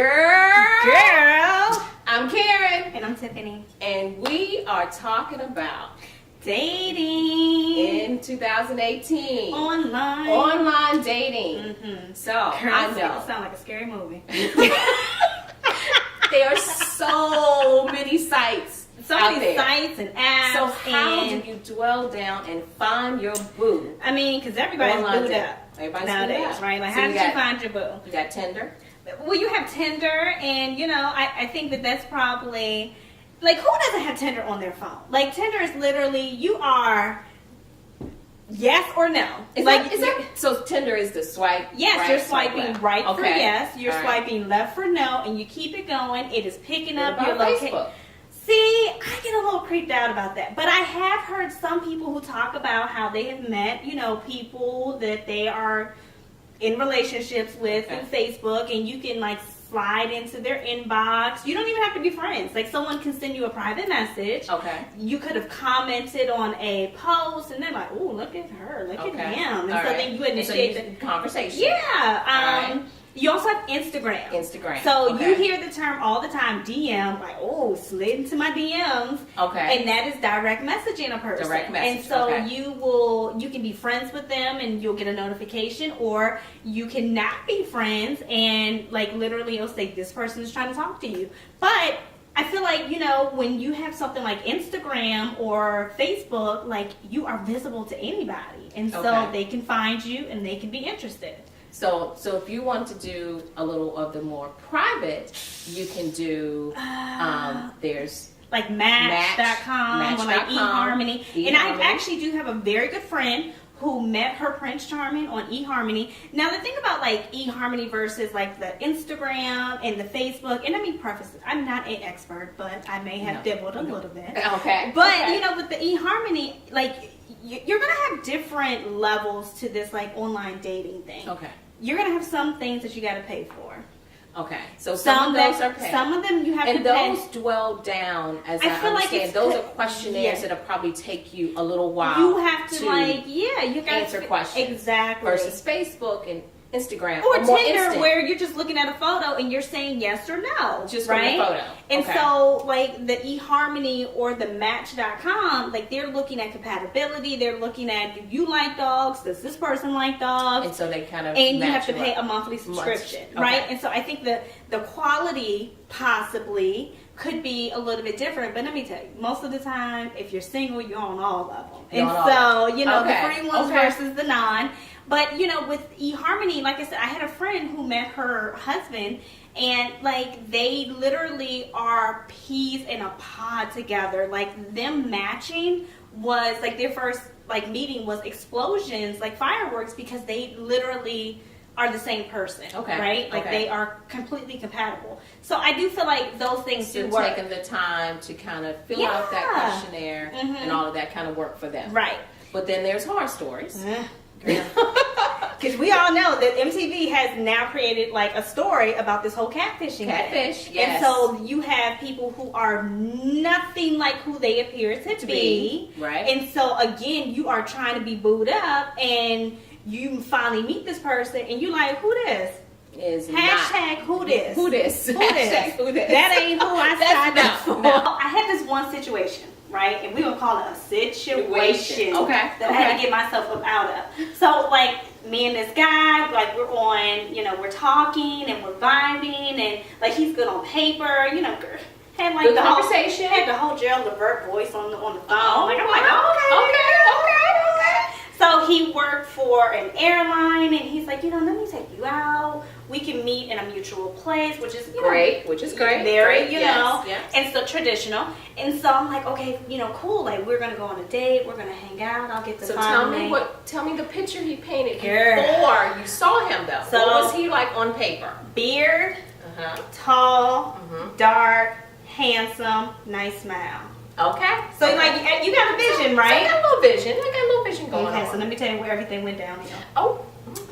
Girl. I'm Karen. And I'm Tiffany. And we are talking about dating in 2018. Online dating. Mm-hmm. So, Girl, I know. It sounds like a scary movie. There are so many sites So out many there. sites and apps. So how and, do you dwell down and find your boo? I mean, because everybody's Online booed dating. up Everybody's nowadays, booed up. right? Like, So how you did you got- find your boo? You got Tinder? Well, you have Tinder, and you know, I think that's probably like, who doesn't have Tinder on their phone? Like, Tinder is literally, you are yes or no. Is like, that so? Tinder is the swipe. yes, right, you're swipe swiping left. right for Okay. yes, you're All right. swiping left for no, and you keep it going. It is picking What up about your location. Facebook? See, I get a little creeped out about that. But I have heard some people who talk about how they have met, you know, people that they are in relationships with Okay. through Facebook, and you can like slide into their inbox. You don't even have to be friends. Like, someone can send you a private message. Okay. You could have commented on a post, and they're like, "Oh, look at her, look Okay. at him," and All so right. then you And initiate so the you conversation. yeah. right. You also have Instagram. Instagram. So Okay. you hear the term all the time, DM, like, oh, slid into my DMs. Okay. And that is direct messaging a person. Direct message, And so okay. you can be friends with them and you'll get a notification, or you can not be friends and like literally it'll say this person is trying to talk to you. But I feel like, you know, when you have something like Instagram or Facebook, like, you are visible to anybody. And so Okay. they can find you and they can be interested. So if you want to do a little of the more private, you can do, there's Like Match.com or like Match.com, eHarmony. And I eHarmony. actually do have a very good friend who met her Prince Charming on eHarmony. Now, the thing about like eHarmony versus like the Instagram and the Facebook, and let me preface it, I'm not an expert, but I may have dibbled a little bit. Okay. But, Okay. you know, with the eHarmony, like, you're going to have different levels to this like online dating thing. Okay. You're going to have some things that you got to pay for. Okay. So some of those are paid. Some of them you have And to pay. those dwell down, as I feel like understand, it's those co- are questionnaires yeah. that'll probably take you a little while. You have to like, yeah, you got to answer questions. Exactly. Versus Facebook and Instagram. or more Tinder, instant. where you're just looking at a photo and you're saying yes or no. Just from right? the photo. And Okay. so, like, the eHarmony or the Match.com, like, they're looking at compatibility. They're looking at, do you like dogs? Does this person like dogs? And so they kind of And you have match to you pay up. a monthly subscription, Okay. right? And so I think the quality possibly could be a little bit different. But let me tell you, most of the time, if you're single, you're on all of them. You're And on all so, you know, Okay. the free ones Okay. versus the non. But, you know, with eHarmony, like I said, I had a friend who met her husband, and like, they literally are peas in a pod together. Like, them matching was like, their first like meeting was explosions, like fireworks, because they literally are the same person. Okay. Right? Like, Okay. they are completely compatible. So I do feel like those things So do work. taking the time to kind of fill out that Yeah. questionnaire Mhm. and all of that kind of work for them. Right. But then there's horror stories. Because we all know that MTV has now created like a story about this whole catfishing Catfish, thing. yes. And so you have people who are nothing like who they appear to be. Right. And so again, you are trying to be booed up, and you finally meet this person, and you're like, who this? Is Hashtag who this? Who this? Who Hashtag this? who this? That ain't who I That's signed no, up for. no. I had this one situation, right? And we're going to call it a situation. Okay, That I had to get myself up out of. So, like, me and this guy, like, we're on, you know, we're talking and we're vibing, and, like, he's good on paper, you know, had, like, Good the conversation. Had the whole Gerald Levert voice on the phone. Oh, like, I'm wow. like, okay. Okay. So he worked for an airline, and he's like, you know, let me take you out. We can meet in a mutual place, which is, you know, Great, which is great. very, Great. you Yes, know, yes. and so traditional. And so I'm like, okay, you know, cool. Like, we're gonna go on a date. We're gonna hang out. I'll get to So find tell me the picture he painted Girl. before you saw him though. So- What was he like on paper? beard, Uh-huh. tall, Mhm. dark, handsome, nice smile. Okay. So okay. like, you got a vision, So I right? got a little vision. I got a little vision going Okay, on. so let me tell you where everything went down here. Oh.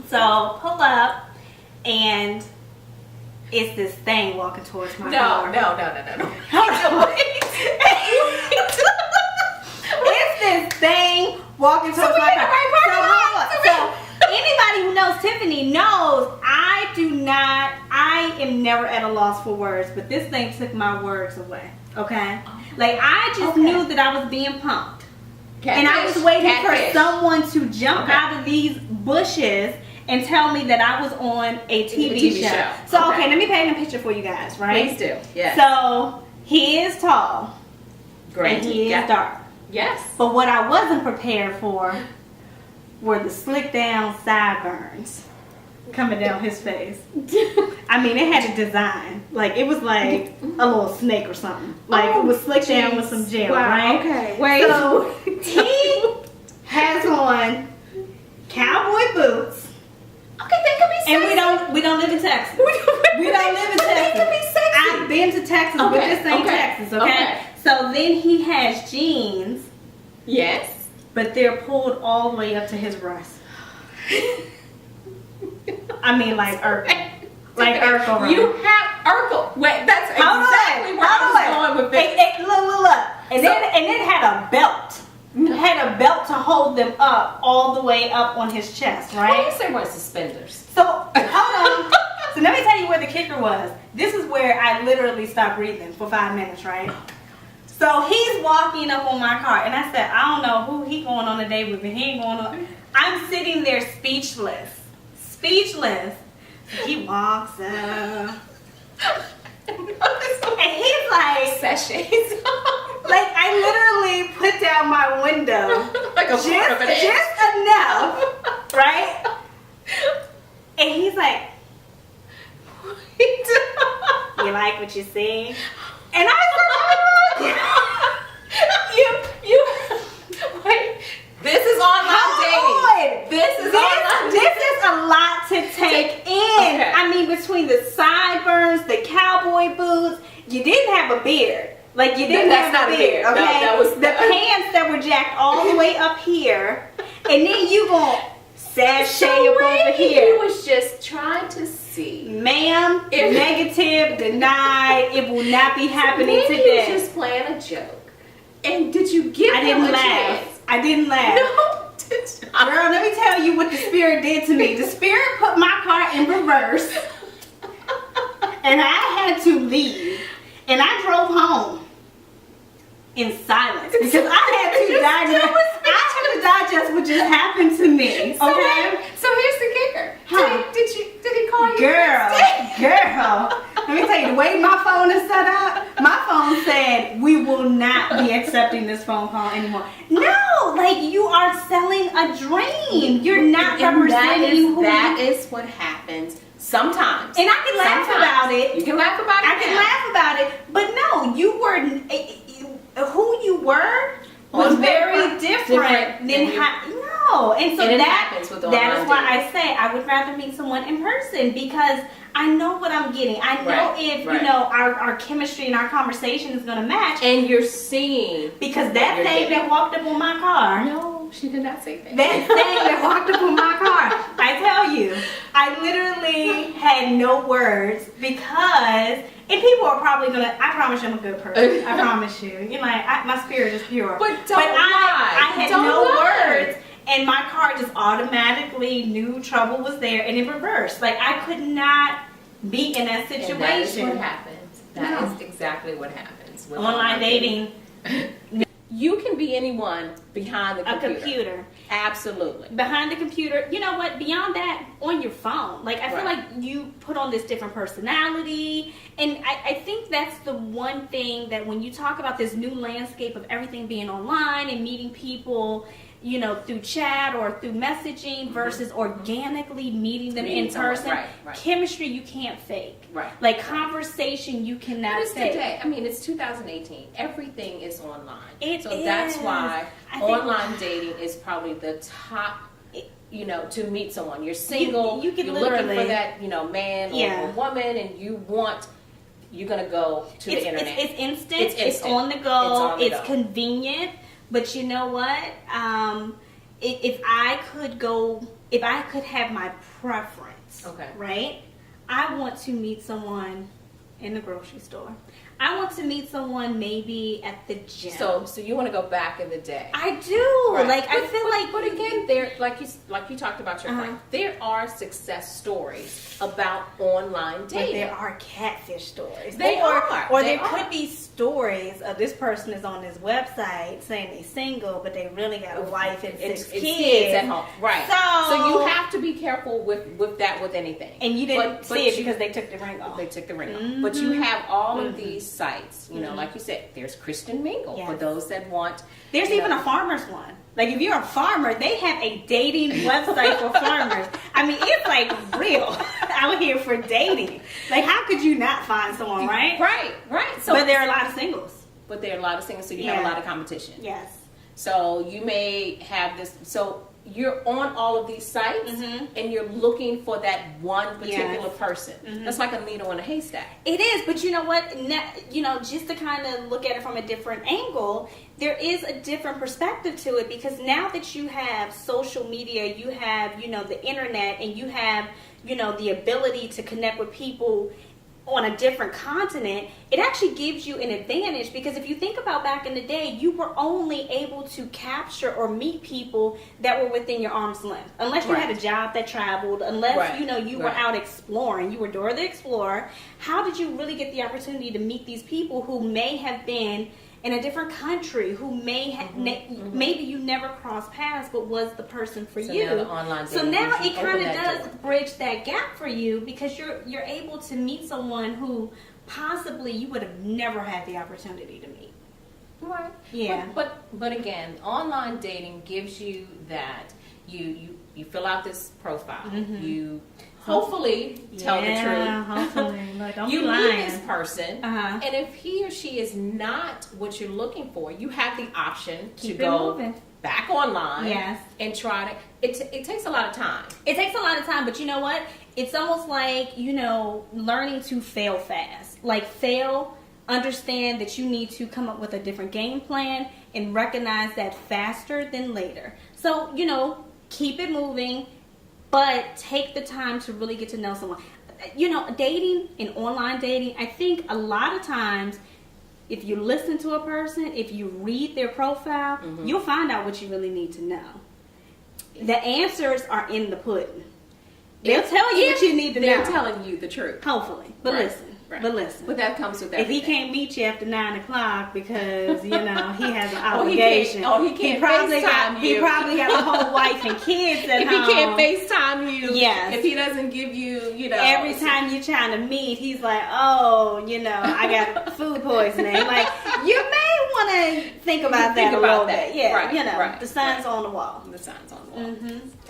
So pull up, and it's this thing walking towards my No. car. Hold on. It's this thing walking towards So we my in the car. right parking lot? So hold up. So anybody who knows Tiffany knows I am never at a loss for words, but this thing took my words away. Okay? Like, I just knew that I was being punked. And I was waiting for someone to jump out of these bushes and tell me that I was on a TV show. So, okay, let me paint a picture for you guys, right? Please do. Yes. So, he is tall. Great. And he is dark. Yes. But what I wasn't prepared for were the slick down sideburns coming down his face. I mean, it had a design. Like, it was like a little snake or something. Like, it was slicked down with some gel, right? Okay. Wait. So, he has on cowboy boots. Okay, they could be sexy. And we don't live in Texas. We don't live in Texas. They could be sexy. I've been to Texas, but this ain't Texas, okay? So then he has jeans. Yes. But they're pulled all the way up to his breast. I mean, like Urkel. Like Urkel. You have Urkel. Wait, that's exactly where I was going with this. Look. And then had a belt. Had a belt to hold them up all the way up on his chest, right? Why do you say wearing suspenders? So, hold on. So let me tell you where the kicker was. This is where I literally stopped breathing for 5 minutes, right? So he's walking up on my car, and I said, I don't know who he going on a date with, but he ain't going on. I'm sitting there speechless. Speechless. He walks up. And he's like, sachets. like, I literally put down my window. Like a just enough, right? And he's like, you like what you see? And I said, you wait. This is online dating. This is a lot to take in. Okay. I mean, between the sideburns, the cowboy boots, you didn't have a beard. Like, you didn't have a beard. Okay, that was the pants that were jacked all the way up here, and then you gonna sashay up over here. He was just trying to see. Ma'am, negative, denied. It will not be happening today. Maybe he was just playing a joke. And did you give him a chance? I didn't laugh. No, did not. Girl, let me tell you what the spirit did to me. The spirit put my car in reverse, and I had to leave. And I drove home in silence because I had to digest what just happened to me. Okay. So here's the kicker. Huh. Did he call you? Girl. Let me tell you, the way my phone is set up, my phone said we will not be accepting this phone call anymore. No, like, you are selling a dream. You're not representing who. That is what happens sometimes. And I can laugh about it. You can laugh about it. I can laugh about it. But no, you were who you were was very different than how. No, and so that is why I say I would rather meet someone in person, because I know what I'm getting. I know if you know our chemistry and our conversation is going to match. And you're seeing, because that thing that walked up on my car. No, she did not say that. That thing that walked up on my car. I tell you, I literally had no words because. And people are probably gonna. I promise you, I'm a good person. I promise you. You know, my spirit is pure. But I had no words, and my car just automatically knew trouble was there, and it reversed. Like, I could not be in that situation. And that is what happens. That is exactly what happens with online dating. You can be anyone behind the computer. A computer. Absolutely. Behind the computer. You know what? Beyond that, on your phone. Like, I feel like you put on this different personality. And I think that's the one thing that when you talk about this new landscape of everything being online and meeting people, you know, through chat or through messaging versus organically meeting them in person. Chemistry you can't fake. Like, conversation you cannot fake. Today, I mean, it's 2018. Everything is online. So that's why online dating is probably the top, you know, to meet someone. You're single, you're looking for that, you know, man or woman, and you're going to go to the internet. It's instant. It's on the go. It's convenient. But you know what? If I could have my preference, right? I want to meet someone in the grocery store. I want to meet someone maybe at the gym. So you want to go back in the day? I do. Like, I feel like. But again, there, like you talked about your friend, there are success stories about online dating. But there are catfish stories. Or there could be stories of this person is on this website saying they're single, but they really got a wife and six kids at home. Right. So you have to be careful with that with anything. And you didn't see it because they took the ring off. They took the ring off. But you have all of these sites. You know, like you said, there's Christian Mingle for those that want. There's even a farmer's one. Like if you're a farmer, they have a dating website for farmers. I mean, it's like real out here for dating. Like how could you not find someone, right? Right. So, but there are a lot of singles. So you have a lot of competition. Yes. So you may have this. So you're on all of these sites and you're looking for that one particular person. That's like a needle in a haystack. It is, but you know what? Just to kind of look at it from a different angle, there is a different perspective to it because now that you have social media, you have, the internet, and you have, the ability to connect with people on a different continent, it actually gives you an advantage because if you think about back in the day, you were only able to capture or meet people that were within your arm's length. Unless you had a job that traveled, unless, you were out exploring, you were Dora the Explorer. How did you really get the opportunity to meet these people who may have been in a different country, who may have maybe you never crossed paths, but was the person for you. Now the online so now it kind of does bridge that gap for you because you're able to meet someone who possibly you would have never had the opportunity to meet. Right. Yeah. But again, online dating gives you that you fill out this profile. You hopefully tell the truth. Hopefully. Like, don't you be lying. meet this person, and if he or she is not what you're looking for, you have the option to go back online and try to. It takes a lot of time. It takes a lot of time, but you know what? It's almost like, learning to fail fast. Like fail, understand that you need to come up with a different game plan and recognize that faster than later. So, keep it moving. But take the time to really get to know someone. Dating and online dating, I think a lot of times, if you listen to a person, if you read their profile, you'll find out what you really need to know. The answers are in the pudding. They'll tell you what you need to know. They're telling you the truth. Hopefully. But listen. Right. But listen. But that comes with everything. If he can't meet you after 9 o'clock because, he has an obligation. He probably got a whole wife and kids at home. If he can't FaceTime you. Yes. If he doesn't give you, Every time you're trying to meet, he's like, I got food poisoning. Like, you may want to think about that a little bit. Yeah, the sign's on the wall. The sign's on the wall.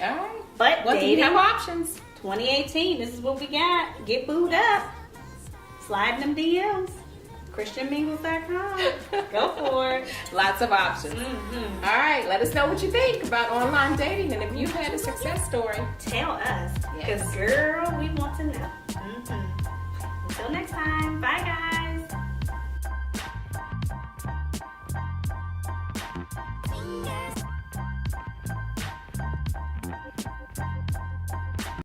All right. But dating, do you have options? 2018, this is what we got. Get booed up. Slide them DMs. ChristianMingles.com. Go for it. Lots of options. All right. Let us know what you think about online dating. And if you've had a success story, tell us. Because, girl, we want to know. Until next time. Bye, guys.